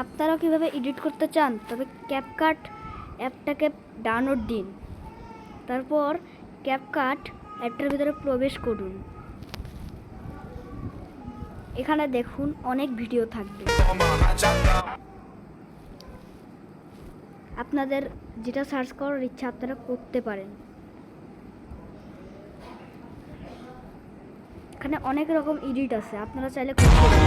আপনারা কিভাবে এডিট করতে চান তবে ক্যাপকাট অ্যাপটাকে ডাউনলোড দিন, তারপর ক্যাপকাট অ্যাপটার ভিতরে প্রবেশ করুন। এখানে দেখুন অনেক ভিডিও থাকবে, আপনাদের যেটা সার্চ করার ইচ্ছা আপনারা করতে পারেন। এখানে অনেক রকম এডিট আছে, আপনারা চাইলে করতে পারেন।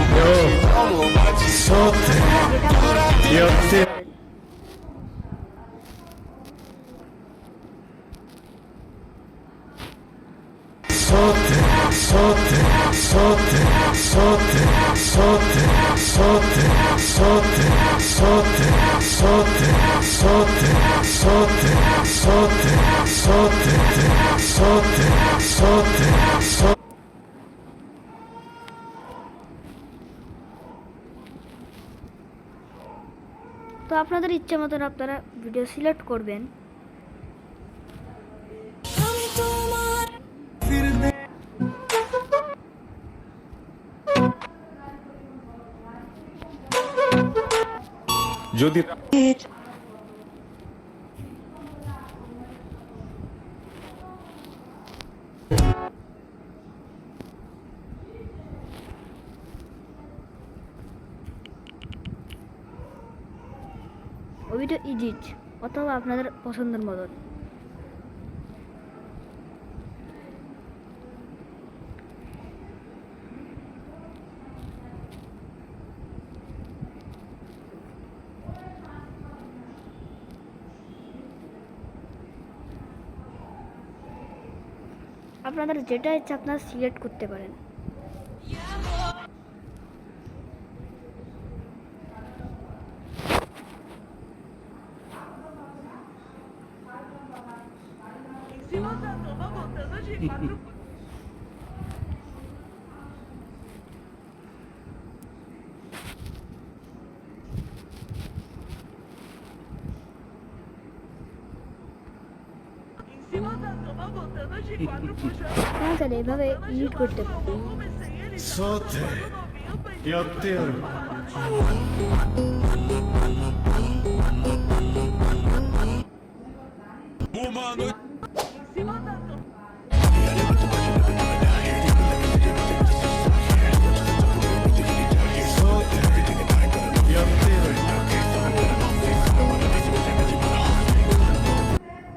তো আপনাদের ইচ্ছে মতন আপনারা ভিডিও সিলেক্ট করবেন। যদি ওইটা এডিট অথবা আপনাদের পছন্দের মতন। আপনাদের যেটা ইচ্ছা আপনারা সিলেক্ট করতে পারেন। আপনারা এভাবে এডিট করতে পারেন। さてやってやる。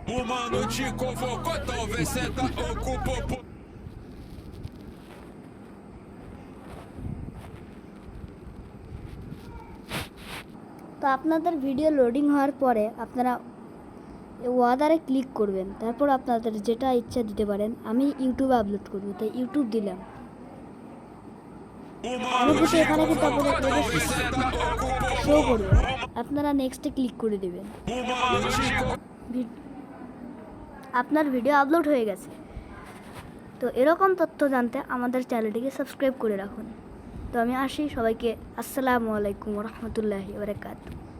Uma noite convocou, talvez senta ocupou. তো আপনাদের ভিডিও লোডিং হওয়ার পরে আপনারা ওয়াদারে ক্লিক করবেন, তারপর আপনাদের যেটা ইচ্ছা দিতে পারেন। আমি ইউটিউবে আপলোড করব, তাই ইউটিউব দিলাম। আমি কিন্তু এখানে কিন্তু আপনাদের শো করবে, আপনারা নেক্সটে ক্লিক করে দেবেন। আপনার ভিডিও আপলোড হয়ে গেছে। তো এরকম তথ্য জানতে আমাদের চ্যানেলটিকে সাবস্ক্রাইব করে রাখুন। তো আমি আসি, সবাইকে আসসালামু আলাইকুম ওয়া রাহমাতুল্লাহি ওয়া বারাকাতুহু।